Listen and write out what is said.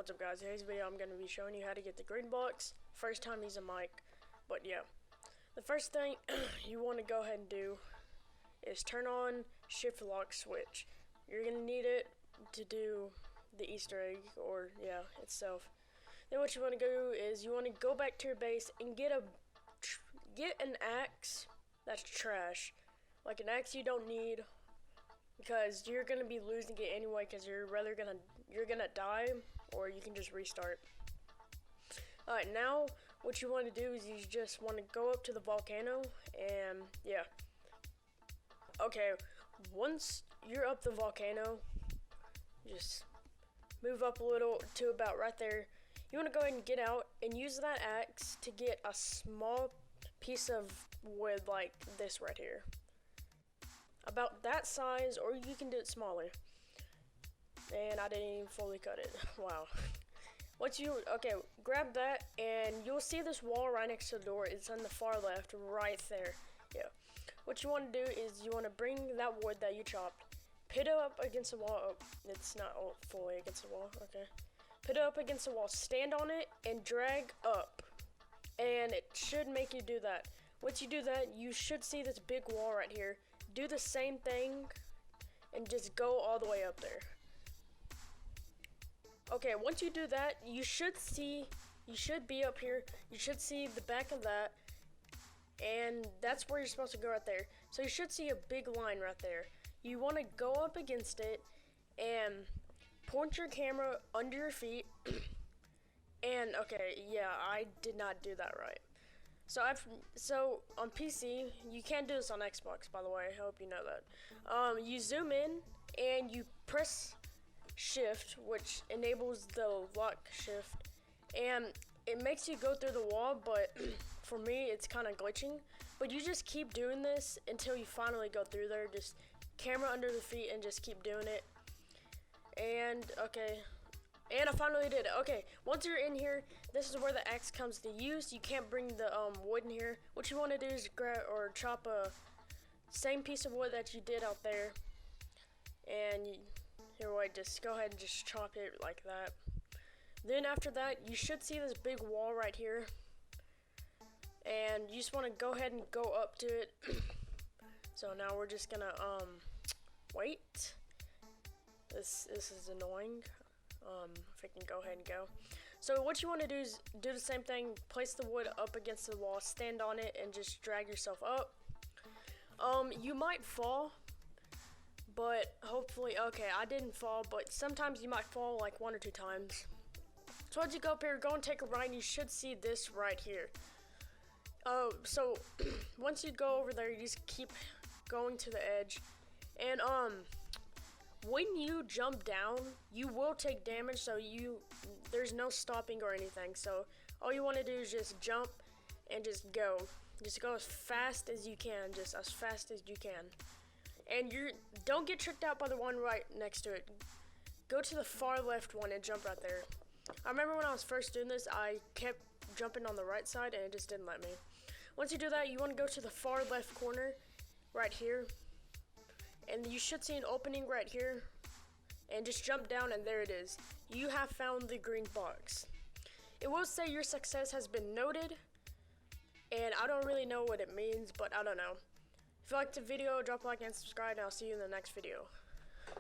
What's up guys, in today's video I'm going to be showing you how to get the green box. First time using mic, but yeah. The first thing you want to go ahead and do is turn on shift lock switch. You're going to need it to do the Easter egg, or yeah, itself. Then what you want to do is you want to go back to your base and get an axe that's trash. Like an axe you don't need, because you're gonna be losing it anyway, because you're gonna die, or you can just restart. Alright, now what you want to do is you just want to go up to the volcano, and yeah. Okay, once you're up the volcano, just move up a little to about right there. You want to go ahead and get out and use that axe to get a small piece of wood like this right here. About that size, or you can do it smaller. And I didn't even fully cut it. Wow. Okay, grab that, and you'll see this wall right next to the door. It's on the far left, right there. Yeah. What you want to do is you want to bring that wood that you chopped, put it up against the wall. Oh, it's not fully against the wall. Okay. Put it up against the wall, stand on it, and drag up. And it should make you do that. Once you do that, you should see this big wall right here. Do the same thing and just go all the way up there. Okay, once you do that, you should be up here. You should see the back of that, and that's where you're supposed to go right there. So you should see a big line right there. You want to go up against it and point your camera under your feet. And okay, yeah, I did not do that right. So on PC, you can't do this on Xbox, by the way. I hope you know that. You zoom in and you press shift, which enables the lock shift, and it makes you go through the wall, but for me it's kind of glitching. But you just keep doing this until you finally go through there. Just camera under the feet and just keep doing it. And okay. And I finally did it. Okay, once you're in here, this is where the axe comes to use. You can't bring the wood in here. What you want to do is grab or chop a same piece of wood that you did out there. And just go ahead and just chop it like that. Then after that, you should see this big wall right here. And you just want to go ahead and go up to it. So now we're just gonna wait. This is annoying. If I can go ahead and go. So what you want to do is do the same thing. Place the wood up against the wall, stand on it, and just drag yourself up. You might fall, but hopefully, okay, I didn't fall, but sometimes you might fall like 1 or 2 times. So once you go up here, go and take a right, and you should see this right here. So once you go over there, you just keep going to the edge, and when you jump down, you will take damage, so there's no stopping or anything. So all you want to do is just jump and just go. Just go as fast as you can, just as fast as you can. And don't get tricked out by the one right next to it. Go to the far left one and jump right there. I remember when I was first doing this, I kept jumping on the right side and it just didn't let me. Once you do that, you want to go to the far left corner right here. And you should see an opening right here, and just jump down, and there it is. You have found the green box. It will say your success has been noted, and I don't really know what it means, but I don't know. If you liked the video, drop a like and subscribe, and I'll see you in the next video.